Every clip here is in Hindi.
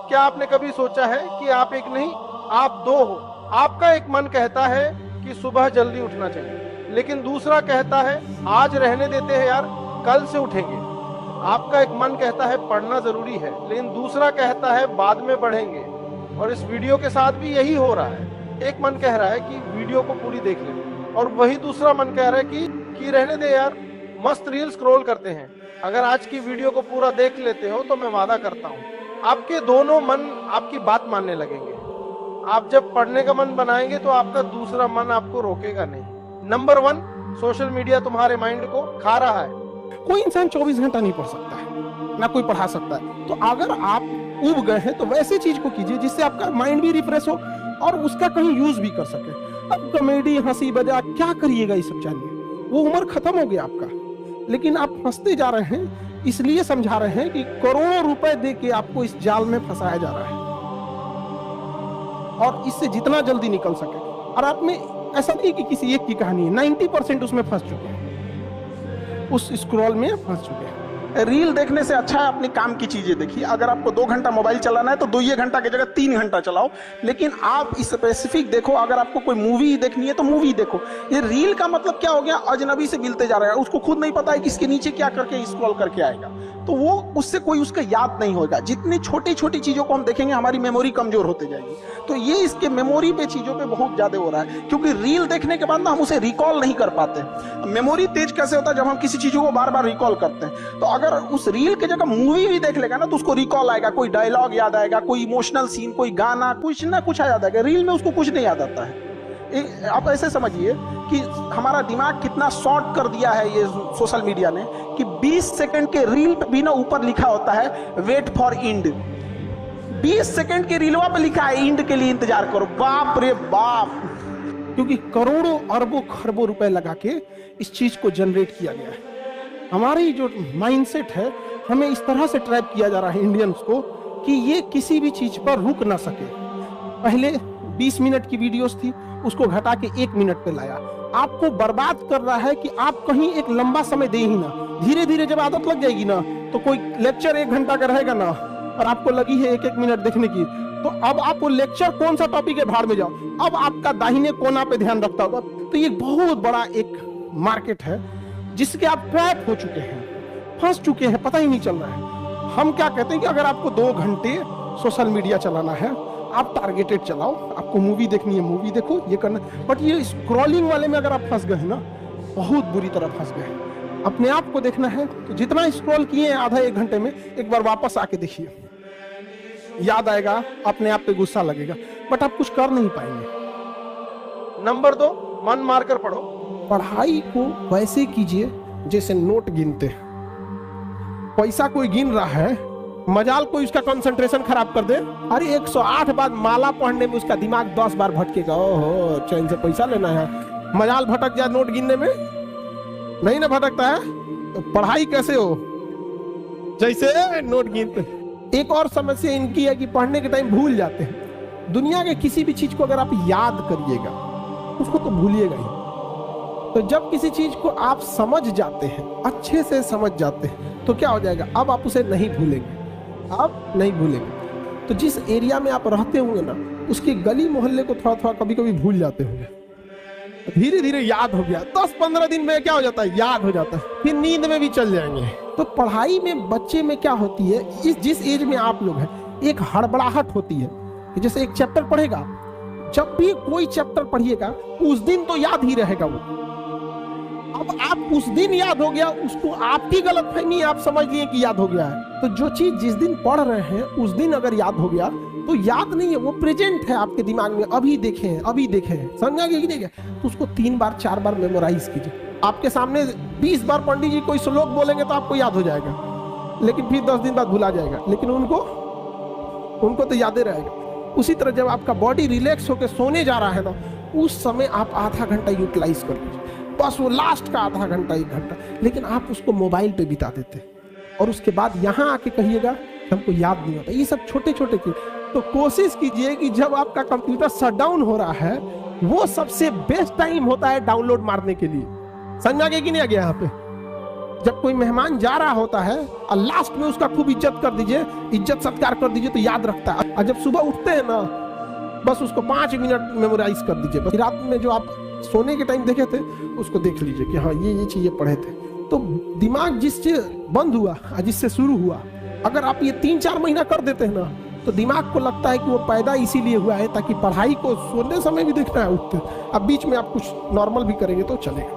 क्या आपने कभी सोचा है कि आप एक नहीं, आप दो हो? आपका एक मन कहता है कि सुबह जल्दी उठना चाहिए, लेकिन दूसरा कहता है आज रहने देते हैं यार, कल से उठेंगे। आपका एक मन कहता है पढ़ना जरूरी है, लेकिन दूसरा कहता है बाद में पढ़ेंगे। और इस वीडियो के साथ भी यही हो रहा है। एक मन कह रहा है कि वीडियो को पूरी देख ले, और वही दूसरा मन कह रहा है कि रहने दे यार, मस्त रील स्क्रॉल करते हैं। अगर आज की वीडियो को पूरा देख लेते हो तो मैं वादा करता हूँ आपके दोनों मन आपकी बात मानने लगेंगे। आप जब पढ़ने का मन बनाएंगे तो आपका दूसरा मन आपको रोकेगा नहीं। नंबर 1, सोशल मीडिया तुम्हारे माइंड को खा रहा है। कोई इंसान 24 घंटा नहीं पढ़ सकता है, ना कोई पढ़ा सकता है। तो अगर आप उब गए हैं तो वैसे चीज को कीजिए जिससे आपका माइंड भी रिफ्रेश हो और उसका कहीं यूज भी कर सके। अब कॉमेडी, हंसी मजाक क्या करिएगा, ये सब जानिए, वो उम्र खत्म हो गया आपका। लेकिन आप फंसते जा रहे हैं, इसलिए समझा रहे हैं कि करोड़ों रुपए दे के आपको इस जाल में फंसाया जा रहा है, और इससे जितना जल्दी निकल सके। और आप में ऐसा नहीं कि किसी एक की कहानी है, 90% उसमें फंस चुके हैं, उस स्क्रॉल में फंस चुके हैं। रील देखने से अच्छा है अपने काम की चीजें देखिए। अगर आपको 2 घंटा मोबाइल चलाना है तो 2 घंटा की जगह 3 घंटा चलाओ, लेकिन आप स्पेसिफिक देखो। अगर आपको कोई मूवी देखनी है तो मूवी देखो। ये रील का मतलब क्या हो गया, अजनबी से मिलते जा रहा है, उसको खुद नहीं पता है कि इसके नीचे क्या करके स्क्रॉल करके आएगा, तो वो उससे कोई उसका याद नहीं होगा। जितनी छोटी छोटी चीजों को हम देखेंगे हमारी मेमोरी कमजोर होते जाएगी। तो ये इसके मेमोरी पे चीजों पे बहुत ज्यादा हो रहा है, क्योंकि रील देखने के बाद ना हम उसे रिकॉल नहीं कर पाते। मेमोरी तेज कैसे होता है, जब हम किसी चीजों को बार बार रिकॉल करते हैं। तो अगर उस रील की जगह मूवी भी देख लेगा ना तो उसको रिकॉल आएगा, कोई डायलॉग याद आएगा, कोई इमोशनल सीन, कोई गाना, कुछ ना कुछ याद आएगा। रील में उसको कुछ नहीं याद आता है। आप ऐसे समझिए कि हमारा दिमाग कितना शॉर्ट कर दिया है ये सोशल मीडिया ने, कि 20 सेकंड के रील पे भी ना ऊपर लिखा होता है वेट फॉर इंड। 20 सेकंड के रीलवा पे लिखा है इंड के लिए इंतजार करो। बाप रे बाप, क्योंकि करोड़ों अरबों खरबों रुपए लगा के इस चीज को जनरेट किया गया है। हमारी जो माइंडसेट है, हमें इस तरह से ट्रैप किया जा रहा है इंडियंस को कि ये किसी भी चीज पर रुक ना सके। पहले 20 मिनट की वीडियोस थी, उसको घटा के 1 मिनट पे लाया। आपको बर्बाद कर रहा है कि आप कहीं एक लंबा समय दे ही ना। धीरे धीरे जब आदत लग जाएगी ना, तो कोई लेक्चर 1 घंटा का रहेगा ना, और आपको लगी है 1-1 मिनट देखने की, तो अब आप वो लेक्चर कौन सा टॉपिक है भाड़ में जाओ, अब आपका दाहिने कोना पे ध्यान रखता होगा। तो ये बहुत बड़ा एक मार्केट है जिसके आप ट्रैप हो चुके हैं, फंस चुके हैं, पता ही नहीं चल रहा है। हम क्या कहते हैं कि अगर आपको 2 घंटे सोशल मीडिया चलाना है, आप टारगेटेड चलाओ। आपको मूवी देखनी है, मूवी देखो, ये करना। बट ये स्क्रॉलिंग वाले में अगर आप फंस गए ना, बहुत बुरी तरह फंस गए। अपने आप को देखना है तो जितना स्क्रॉल किए हैं आधा 1 घंटे में, एक बार वापस आके देखिए, याद आएगा, अपने आप पे गुस्सा लगेगा, बट आप कुछ कर नहीं पाएंगे। नंबर 2, मन मारकर पढ़ो। पढ़ाई को वैसे कीजिए जैसे नोट गिनते हैं। पैसा कोई गिन रहा है, मजाल कोई उसका कंसंट्रेशन खराब कर दे, अरे 108 बार माला पढ़ने में उसका दिमाग 10 बार भटकेगा। ओहो, चैन से पैसा लेना है, मजाल भटक जाए नोट गिनने में, नहीं ना भटकता है। तो पढ़ाई कैसे हो, जैसे नोट गिनते। एक और समस्या इनकी है कि पढ़ने के टाइम भूल जाते हैं। दुनिया के किसी भी चीज को अगर आप याद करिएगा, उसको तो भूलिएगा ही। तो जब किसी चीज को आप समझ जाते हैं, अच्छे से समझ जाते हैं, तो क्या हो जाएगा, अब आप उसे नहीं भूलेंगे, आप नहीं भूलेंगे। तो जिस एरिया में आप रहते होंगे ना, उसके गली मोहल्ले को थोड़ा थोड़ा कभी कभी भूल जाते होंगे, धीरे धीरे याद हो गया। 10-15 दिन में क्या हो जाता है, याद हो जाता है, फिर नींद में भी चल जाएंगे। तो पढ़ाई में बच्चे में क्या होती है, इस जिस एज में आप लोग हैं, एक हड़बड़ाहट होती है कि जैसे एक चैप्टर पढ़ेगा, जब भी कोई चैप्टर पढ़िएगा उस दिन तो याद ही रहेगा वो। अब आप उस दिन याद हो गया, उसको आपकी गलतफहमी, आप समझ लिए कि याद हो गया है। तो जो चीज जिस दिन पढ़ रहे हैं उस दिन अगर याद हो गया तो याद नहीं है, वो प्रेजेंट है आपके दिमाग में, अभी देखे हैं, अभी देखे हैं, समझा कि नहीं गया। तो उसको 3 बार 4 बार मेमोराइज कीजिए। आपके सामने 20 बार पंडित जी कोई श्लोक बोलेंगे तो आपको याद हो जाएगा, लेकिन फिर 10 दिन बाद भुला जाएगा, लेकिन उनको तो याद ही रहेगा। उसी तरह जब आपका बॉडी रिलैक्स होकर सोने जा रहा है ना, उस समय आप आधा घंटा यूटिलाइज कर लीजिए, बस वो लास्ट का आधा घंटा 1 घंटा। लेकिन आप उसको मोबाइल पे बिता देते और उसके बाद यहाँ आके कहिएगा हमको याद नहीं होता। ये सब छोटे छोटे चीज। तो कोशिश कीजिए कि जब आपका कंप्यूटर शटडाउन हो रहा है, वो सबसे बेस्ट टाइम होता है डाउनलोड मारने के लिए। समझा कि नहीं आ गया यहाँ पे? जब कोई मेहमान जा रहा होता है और लास्ट में उसका खूब इज्जत कर दीजिए, इज्जत सत्कार कर दीजिए तो याद रखता है। और जब सुबह उठते हैं ना, बस उसको 5 मिनट मेमोराइज कर दीजिए। बस रात में जो आप सोने के टाइम देखे थे उसको देख लीजिए कि हाँ ये चीजें पढ़े थे। तो दिमाग जिससे बंद हुआ और जिससे शुरू हुआ, अगर आप ये 3-4 महीना कर देते हैं ना, तो दिमाग को लगता है कि वो पैदा इसीलिए हुआ है ताकि पढ़ाई को सोने समय भी देखना है उठते। अब बीच में आप कुछ नॉर्मल भी करेंगे तो चलेगा।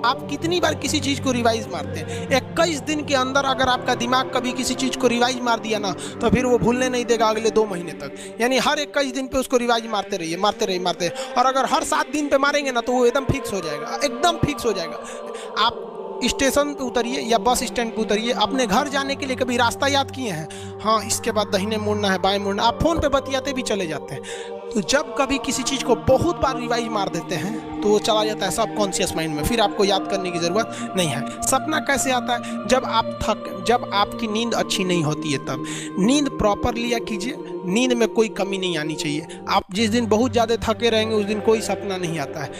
आप कितनी बार किसी चीज को रिवाइज मारते हैं? 21 दिन के अंदर अगर आपका दिमाग कभी किसी चीज को रिवाइज मार दिया ना, तो फिर वो भूलने नहीं देगा अगले 2 महीने तक। यानी हर 21 दिन पे उसको रिवाइज मारते रहिए, मारते रहिए। और अगर हर 7 दिन पे मारेंगे ना, तो वो एकदम फिक्स हो जाएगा, एकदम फिक्स हो जाएगा। आप स्टेशन पे उतरिए या बस स्टैंड पे उतरिए, अपने घर जाने के लिए कभी रास्ता याद किए हैं? हाँ, इसके बाद दाहिने मुड़ना है, बाएं मुड़ना। आप फोन पे बतियाते भी चले जाते हैं। तो जब कभी किसी चीज़ को बहुत बार रिवाइज मार देते हैं तो वो चला जाता है सबकॉन्शियस माइंड में, फिर आपको याद करने की ज़रूरत नहीं है। सपना कैसे आता है? जब आपकी नींद अच्छी नहीं होती है तब। नींद प्रॉपर लिया कीजिए, नींद में कोई कमी नहीं आनी चाहिए। आप जिस दिन बहुत ज़्यादा थके रहेंगे उस दिन कोई सपना नहीं आता है।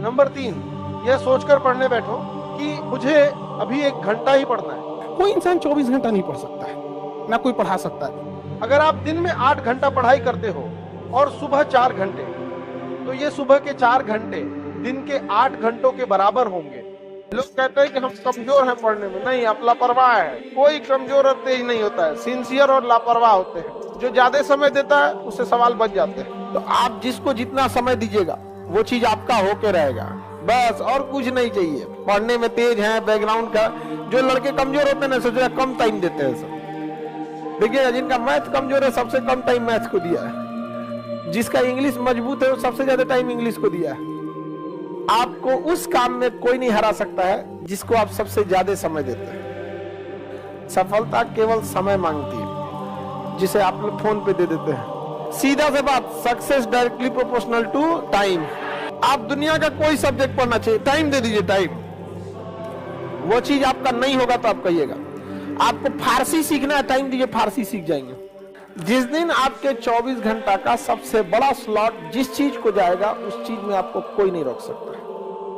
नंबर 3, यह सोचकर पढ़ने बैठो कि मुझे अभी 1 घंटा ही पढ़ना है। कोई इंसान 24 घंटा नहीं पढ़ सकता है, ना कोई पढ़ा सकता है। अगर आप दिन में 8 घंटा पढ़ाई करते हो और सुबह 4 घंटे, तो ये सुबह के 4 घंटे दिन के 8 घंटों के बराबर होंगे। लोग कहते हैं कि हम कमजोर हैं पढ़ने में। नहीं, आप लापरवाह है। कोई कमजोर और तेज नहीं होता है, सिंसियर और लापरवाह होते हैं। जो ज्यादा समय देता है उससे सवाल बच जाते हैं। तो आप जिसको जितना समय दीजिएगा वो चीज आपका होके रहेगा, बस और कुछ नहीं चाहिए। पढ़ने में तेज है, बैकग्राउंड का। जो लड़के कमजोर होते हैं ना, सोच कम टाइम देते हैं सब। देखिएगा, जिनका मैथ कमजोर है सबसे कम टाइम मैथ को दिया है। जिसका इंग्लिश मजबूत है वो सबसे ज्यादा टाइम इंग्लिश को दिया है। आपको उस काम में कोई नहीं हरा सकता है जिसको आप सबसे ज्यादा समय देते हैं। सफलता केवल समय मांगती है, जिसे आप लोग फोन पे दे देते हैं। सीधा से बात, success directly proportional to time. आप दुनिया का कोई सब्जेक्ट पढ़ना चाहिए, टाइम दे दीजिए, टाइम। वो चीज आपका नहीं होगा तो आप कहिएगा। आपको फारसी सीखना है, टाइम दीजिए, फारसी सीख जाएंगे। जिस दिन आपके 24 घंटा का सबसे बड़ा स्लॉट जिस चीज को जाएगा, उस चीज में आपको कोई नहीं रोक सकता।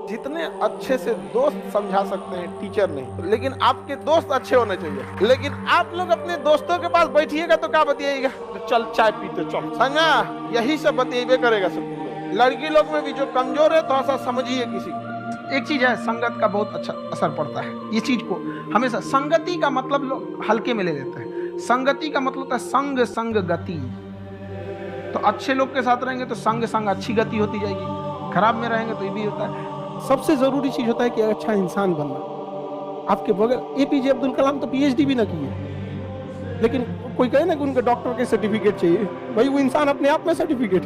जितने अच्छे से दोस्त समझा सकते हैं, टीचर नहीं, लेकिन आपके दोस्त अच्छे होने चाहिए। लेकिन आप लोग अपने दोस्तों के पास बैठिएगा तो क्या बतियाएगा? तो चल चाय पीते चल, समझा? यही सब बतियाबे करेगा सब। लड़की लोग में भी जो कमजोर है थोड़ा सा समझिए किसी को। एक चीज है, संगत का बहुत अच्छा असर पड़ता है। ये चीज को हमेशा, संगति का मतलब लोग हल्के में ले लेते हैं। संगति का मतलब है संग संग गति। तो अच्छे लोग के साथ रहेंगे तो संग संग अच्छी गति होती जाएगी, खराब में रहेंगे तो ये भी होता है। सबसे जरूरी चीज होता है कि अच्छा इंसान बनना। आपके बगैर APJ अब्दुल कलाम तो PhD भी ना किए, लेकिन कोई कहे ना कि उनके डॉक्टर के सर्टिफिकेट चाहिए, भाई वो इंसान अपने आप में सर्टिफिकेट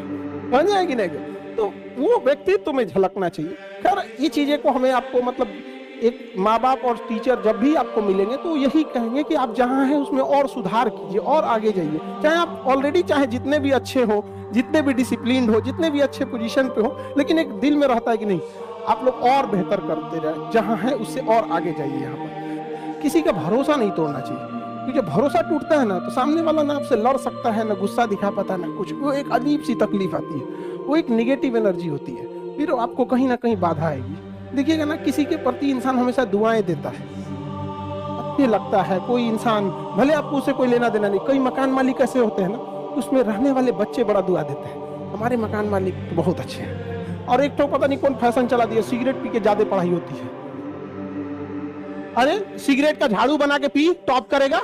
बन जाएगी नहीं, तो वो व्यक्तित्व में झलकना चाहिए। खैर, ये चीजें को हमें आपको मतलब एक माँ बाप और टीचर जब भी आपको मिलेंगे तो यही कहेंगे कि आप जहाँ हैं उसमें और सुधार कीजिए और आगे जाइए। चाहे आप ऑलरेडी चाहे जितने भी अच्छे हो, जितने भी डिसिप्लिन हो, जितने भी अच्छे पोजीशन पे हो, लेकिन एक दिल में रहता है कि नहीं आप लोग और बेहतर करते रहे, जहाँ है उससे और आगे जाइए। यहाँ पर किसी का भरोसा नहीं तोड़ना चाहिए, क्योंकि जब भरोसा टूटता है ना तो सामने वाला ना आपसे लड़ सकता है, ना गुस्सा दिखा पाता, ना कुछ। वो एक अजीब सी तकलीफ आती है, वो एक निगेटिव एनर्जी होती है, फिर आपको कहीं ना कहीं बाधा आएगी। देखिएगा ना, किसी के प्रति इंसान हमेशा दुआएं देता है, अच्छे लगता है। कोई इंसान भले आपको उससे कोई लेना देना नहीं, कई मकान मालिक ऐसे होते हैं ना, उसमें रहने वाले बच्चे बड़ा दुआ देते हैं, हमारे मकान मालिक तो बहुत अच्छे हैं। और एक तो पता नहीं कौन फैशन चला दिया, सिगरेट पी के ज्यादा पढ़ाई होती है। अरे सिगरेट का झाड़ू बना के पी, टॉप करेगा।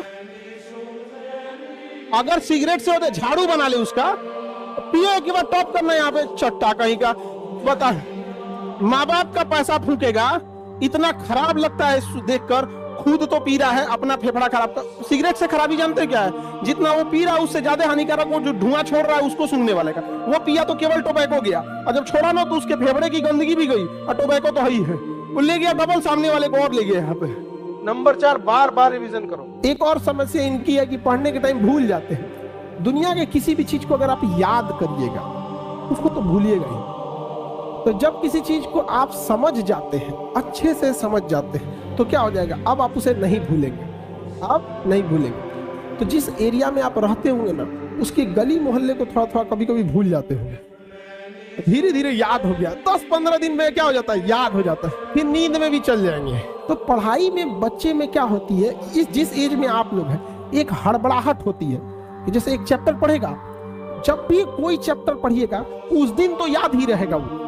अगर सिगरेट से होते झाड़ू बना ले उसका, पिए के बाद टॉप करना, यहाँ पे चट्टा कहीं का। बता, माँ बाप का पैसा फूकेगा, इतना खराब लगता है देखकर। खुद तो पी रहा है, अपना फेफड़ा खराब कर। सिगरेट से खराबी जानते क्या है? जितना वो पी रहा है उससे ज्यादा हानिकारक वो जो धुआं छोड़ रहा है उसको सूंघने वाले का। वो पिया तो केवल टोबैको गया, और जब छोड़ा ना तो उसके फेफड़े की गंदगी भी गई, और टोबैको तो है ही है, वो ले गया डबल, सामने वाले को और ले गया यहाँ पे। नंबर 4, बार बार रिवीजन करो। एक और समस्या इनकी है कि पढ़ने के टाइम भूल जाते हैं। दुनिया के किसी भी चीज को अगर आप याद करिएगा उसको तो भूलिएगा ही। तो जब किसी चीज को आप समझ जाते हैं, अच्छे से समझ जाते हैं, तो क्या हो जाएगा, अब आप उसे नहीं भूलेंगे, आप नहीं भूलेंगे। तो जिस एरिया में आप रहते होंगे ना, उसकी गली मोहल्ले को थोड़ा थोड़ा कभी कभी भूल जाते होंगे। धीरे धीरे याद हो गया, 10-15 दिन में क्या हो जाता है, याद हो जाता है, फिर नींद में भी चल जाएंगे। तो पढ़ाई में बच्चे में क्या होती है, इस जिस एज में आप लोग हैं, एक हड़बड़ाहट होती है कि जैसे एक चैप्टर पढ़ेगा, जब भी कोई चैप्टर पढ़िएगा उस दिन तो याद ही रहेगा वो।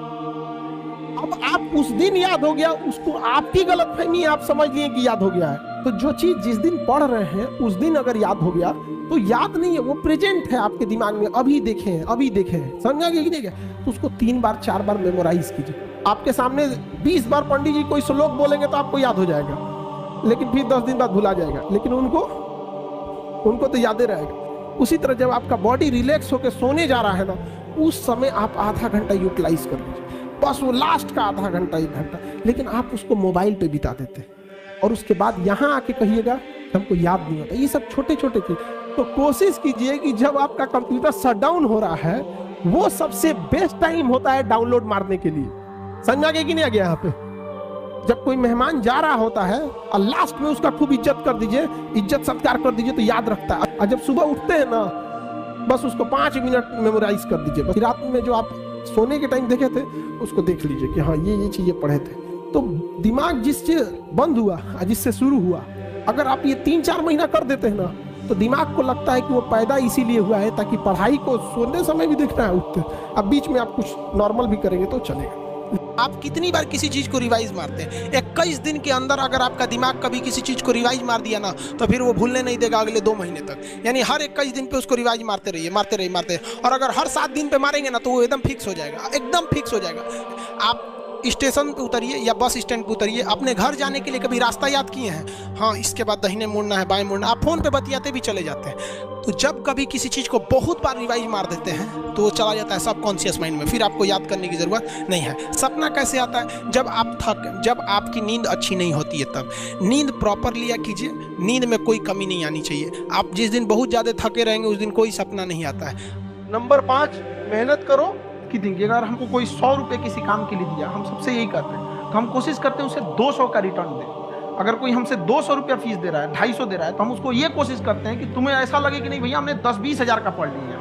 अब आप उस दिन याद हो गया, उसको आपकी गलतफहमी आप समझ लिए कि याद हो गया है। तो जो चीज जिस दिन पढ़ रहे हैं उस दिन अगर याद हो गया तो याद नहीं है, वो प्रेजेंट है आपके दिमाग में, अभी देखे हैं, समझा कि नहीं? तो उसको 3 बार 4 बार मेमोराइज कीजिए। आपके सामने 20 बार पंडित जी कोई श्लोक बोलेंगे तो आपको याद हो जाएगा, लेकिन फिर 10 दिन बाद भुला जाएगा, लेकिन उनको तो याद रहेगा। उसी तरह जब आपका बॉडी रिलैक्स होकर सोने जा रहा है ना, उस समय आप आधा घंटा यूटिलाइज कर लीजिए, बस वो लास्ट का आधा घंटा 1 घंटा, लेकिन आप उसको मोबाइल पे बिता देते हैं और उसके बाद यहाँ आके कहिएगा हमको याद नहीं होता। ये सब छोटे छोटे चीज। तो कोशिश कीजिए कि जब आपका कंप्यूटर शटडाउन हो रहा है वो सबसे बेस्ट टाइम होता है डाउनलोड मारने के लिए। समझा कि नहीं आ गया यहाँ पे? जब कोई मेहमान जा रहा होता है और लास्ट में उसका खूब इज्जत कर दीजिए, इज्जत सत्कार कर दीजिए तो याद रखता है। और जब सुबह उठते हैं ना, बस उसको 5 मिनट मेमोराइज कर दीजिए। बस रात में जो आप सोने के टाइम देखे थे उसको देख लीजिए कि हाँ ये चीजें पढ़े थे। तो दिमाग जिससे बंद हुआ और जिससे शुरू हुआ, अगर आप ये 3-4 महीना कर देते हैं ना, तो दिमाग को लगता है कि वो पैदा इसीलिए हुआ है ताकि पढ़ाई को सोने समय भी देखना है, उठते। अब बीच में आप कुछ नॉर्मल भी करेंगे तो चलेगा। आप कितनी बार किसी चीज को रिवाइज मारते हैं? 21 दिन के अंदर अगर आपका दिमाग कभी किसी चीज को रिवाइज मार दिया ना, तो फिर वो भूलने नहीं देगा अगले 2 महीने तक। यानी हर 21 दिन पे उसको रिवाइज मारते रहिए। और अगर हर 7 दिन पे मारेंगे ना तो वो एकदम फिक्स हो जाएगा। आप स्टेशन पे उतरिए या बस स्टैंड पे उतरिए, अपने घर जाने के लिए कभी रास्ता याद किए हैं? हाँ, इसके बाद दाहिने मुड़ना है, बाएं मुड़ना। आप फोन पे बतियाते भी चले जाते हैं। तो जब कभी किसी चीज को बहुत बार रिवाइज मार देते हैं तो वो चला जाता है सबकॉन्शियस माइंड में, फिर आपको याद करने की जरूरत नहीं है। सपना कैसे आता है? जब आपकी नींद अच्छी नहीं होती है तब। नींद प्रॉपर लिया कीजिए, नींद में कोई कमी नहीं आनी चाहिए। आप जिस दिन बहुत ज्यादा थके रहेंगे उस दिन कोई सपना नहीं आता है। नंबर 5, मेहनत करो। कि देखिए, अगर हमको कोई 100 रुपए किसी काम के लिए दिया, हम सबसे यही करते हैं, तो हम कोशिश करते हैं उसे 200 का रिटर्न दें। अगर कोई हमसे 200 रुपया फीस दे रहा है, 250 दे रहा है, तो हम उसको ये कोशिश करते हैं कि तुम्हें ऐसा लगे कि नहीं भैया हमने 10-20 हज़ार का पढ़ लिया।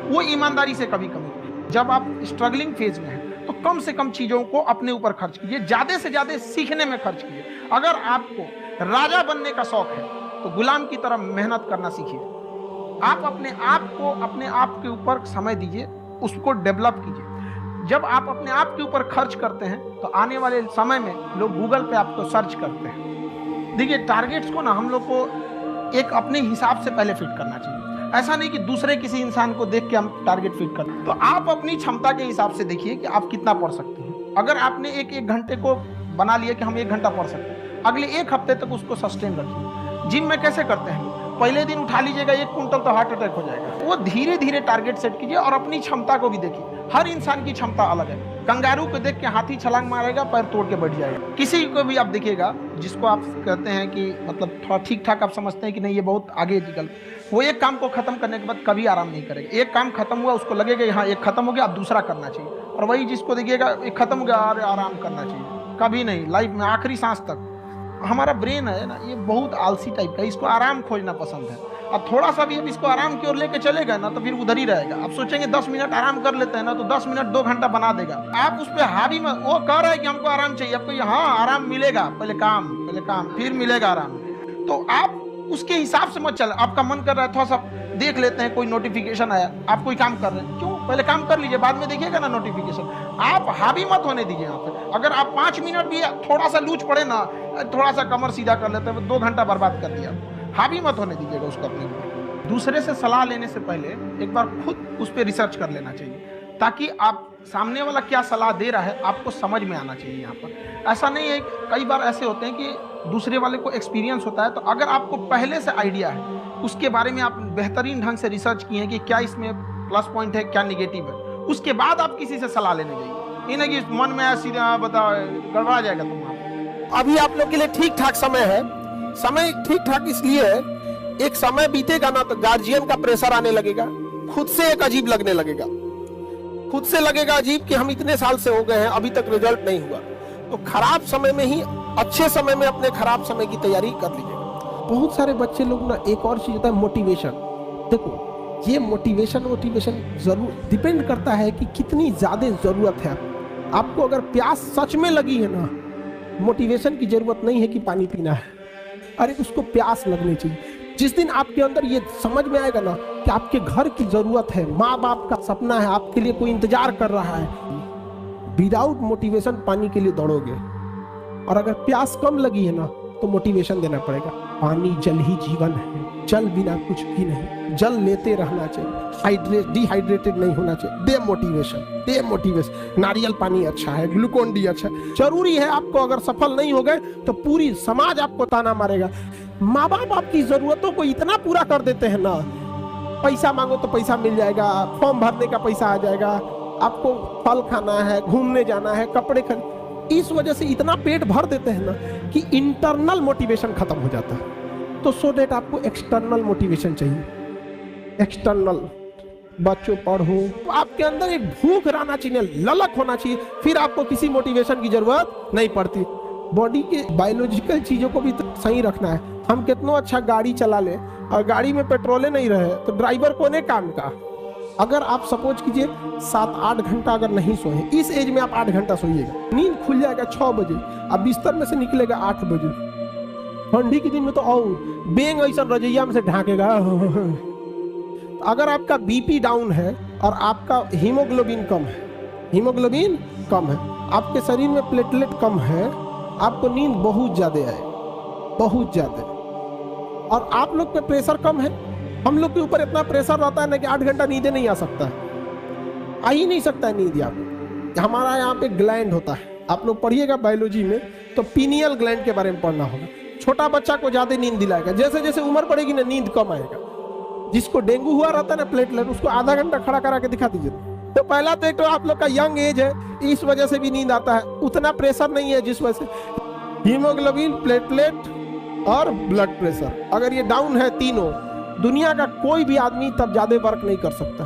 वो ईमानदारी से कभी कमी। जब आप स्ट्रगलिंग फेज में हैं तो कम से कम चीज़ों को अपने ऊपर खर्च कीजिए, ज़्यादा से ज़्यादा सीखने में खर्च कीजिए। अगर आपको राजा बनने का शौक है तो गुलाम की तरह मेहनत करना सीखिए। आप अपने आप के ऊपर समय दीजिए, उसको डेवलप कीजिए। जब आप अपने आप के ऊपर खर्च करते हैं तो आने वाले समय में लोग गूगल पे आपको सर्च करते हैं। देखिए, टारगेट्स को ना हम लोग को एक अपने हिसाब से पहले फिट करना चाहिए। ऐसा नहीं कि दूसरे किसी इंसान को देख के हम टारगेट फिट करें। तो आप अपनी क्षमता के हिसाब से देखिए कि आप कितना पढ़ सकते हैं। अगर आपने एक घंटे को बना लिया कि हम 1 घंटा पढ़ सकते हैं, अगले 1 हफ्ते तक उसको सस्टेन रखिए। जिम में कैसे करते हैं, पहले दिन उठा लीजिएगा 1 कुंटल तो हार्ट अटैक हो जाएगा। वो धीरे धीरे टारगेट सेट कीजिए और अपनी क्षमता को भी देखिए। हर इंसान की क्षमता अलग है। कंगारू को देख के हाथी छलांग मारेगा, पैर तोड़ के बैठ जाएगा। किसी को भी आप देखिएगा जिसको आप कहते हैं कि मतलब थोड़ा ठीक ठाक आप समझते हैं कि नहीं ये बहुत आगे निकल, वो एक काम को खत्म करने के बाद कभी आराम नहीं करेगा। एक काम खत्म हुआ उसको लगेगा हाँ एक खत्म हो गया, अब दूसरा करना चाहिए। और वही जिसको देखिएगा एक खत्म हो गया, अरे आराम करना चाहिए, कभी नहीं। लाइफ में आखिरी सांस तक हमारा ब्रेन है ना, ये बहुत आलसी टाइप का, इसको आराम खोजना पसंद है। अब थोड़ा सा भी अब इसको आराम की ओर लेके चले गए ना तो फिर उधर ही रहेगा। आप सोचेंगे 10 मिनट आराम कर लेते हैं ना, तो 10 मिनट 2 घंटा बना देगा। आप उस पर हावी में, वो कह रहा है कि हमको आराम चाहिए, आपको हाँ आराम मिलेगा, पहले काम फिर मिलेगा आराम। तो आप उसके हिसाब से मत चल। आपका मन कर रहा है थोड़ा सा देख लेते हैं, कोई नोटिफिकेशन आया, आप कोई काम कर रहे हैं, क्यों पहले काम कर लीजिए, बाद में देखिएगा ना नोटिफिकेशन। आप हावी मत होने दीजिए यहाँ पे। अगर आप 5 मिनट भी थोड़ा सा लूज पड़े ना, थोड़ा सा कमर सीधा कर लेते हैं, 2 घंटा बर्बाद कर दिया। हावी मत होने दीजिएगा उसको अपने ऊपर। दूसरे से सलाह लेने से पहले एक बार खुद उस पर रिसर्च कर लेना चाहिए, ताकि आप सामने वाला क्या सलाह दे रहा है आपको समझ में आना चाहिए। यहाँ पर ऐसा नहीं है, कई बार ऐसे होते हैं कि दूसरे वाले को एक्सपीरियंस होता है, तो अगर आपको पहले से आइडिया है, उसके बारे में आप बेहतरीन ढंग से रिसर्च किए हैं कि क्या इसमें प्लस पॉइंट है, क्या निगेटिव है, उसके बाद आप किसी से सलाह लेने जाइए। ये नहीं कि मन में ऐसी बताओ गड़बड़ा जाएगा तुम्हारा। अभी आप लोग के लिए ठीक ठाक समय है। समय ठीक ठाक इसलिए है, एक समय बीतेगा ना तो गार्जियन का प्रेशर आने लगेगा, खुद से एक अजीब लगने लगेगा, खुद से लगेगा अजीब कि हम इतने साल से हो गए हैं अभी तक रिजल्ट नहीं हुआ। तो खराब समय में ही अच्छे समय में अपने खराब समय की तैयारी कर लीजिएगा। बहुत सारे बच्चे लोग ना, एक और चीज होता है मोटिवेशन। देखो ये मोटिवेशन जरूर डिपेंड करता है कि कितनी ज्यादा जरूरत है आपको। अगर प्यास सच में लगी है ना, मोटिवेशन की जरूरत नहीं है कि पानी पीना है, अरे उसको प्यास लगनी चाहिए। जिस दिन आपके अंदर ये समझ में आएगा ना कि आपके घर की जरूरत है, माँ बाप का सपना है, आपके लिए कोई इंतजार कर रहा है, विदाउट मोटिवेशन पानी के लिए दौड़ोगे। और अगर प्यास कम लगी है ना तो मोटिवेशन देना पड़ेगा। पानी जल ही जीवन है, जल बिना कुछ भी नहीं, जल लेते रहना चाहिए, डिहाइड्रेटेड नहीं होना चाहिए। दे मोटिवेशन। नारियल पानी अच्छा है, ग्लूकोन डी अच्छा है, जरूरी है आपको। अगर सफल नहीं हो गए तो पूरी समाज आपको ताना मारेगा। माँ बाप आपकी जरूरतों को इतना पूरा कर देते हैं ना, पैसा मांगो तो पैसा मिल जाएगा, फॉर्म भरने का पैसा आ जाएगा, आपको फल खाना है, घूमने जाना है, कपड़े खरीद, इस वजह से इतना पेट भर देते हैं ना कि इंटरनल मोटिवेशन खत्म हो जाता है। तो सो दैट आपको एक्सटर्नल मोटिवेशन चाहिए। एक्सटर्नल बच्चों पढ़ो, आपके अंदर एक भूख रहना चाहिए, ललक होना चाहिए, फिर आपको किसी मोटिवेशन की जरूरत नहीं पड़ती। बॉडी के बायोलॉजिकल चीजों को भी तो सही रखना है। हम कितना अच्छा गाड़ी चला ले और गाड़ी में पेट्रोले नहीं रहे तो ड्राइवर कोने काम का। अगर आप सपोज कीजिए 7-8 घंटा अगर नहीं सोए, इस एज में आप 8 घंटा सोइएगा, नींद खुल जाएगा 6 बजे, अब बिस्तर में से निकलेगा 8 बजे। ठंडी के दिन में तो और बेंग ऐसा रजैया में से ढाकेगा। अगर आपका बीपी डाउन है और आपका हीमोग्लोबिन कम है, आपके शरीर में प्लेटलेट कम है, आपको नींद बहुत ज्यादा आए, बहुत ज्यादा। और आप लोग पे प्रेशर कम है, हम लोग के ऊपर इतना प्रेशर रहता है ना कि 8 घंटा नींद नहीं आ सकता है, आ ही नहीं सकता है नींद। आप हमारा यहाँ पे ग्लैंड होता है, आप लोग पढ़िएगा बायोलॉजी में तो पीनियल ग्लैंड के बारे में पढ़ना होगा। छोटा बच्चा को ज्यादा नींद दिलाएगा, जैसे जैसे उम्र बढ़ेगी ना नींद कम आएगा। जिसको डेंगू हुआ रहता है ना प्लेटलेट, उसको आधा घंटा खड़ा करा के दिखा दीजिए। तो पहला तो एक तो आप लोग का यंग एज है, इस वजह से भी नींद आता है, उतना प्रेशर नहीं है जिस वजह से हीमोग्लोबिन, प्लेटलेट और ब्लड प्रेशर अगर ये डाउन है तीनों, दुनिया का कोई भी आदमी तब ज्यादा वर्क नहीं कर सकता।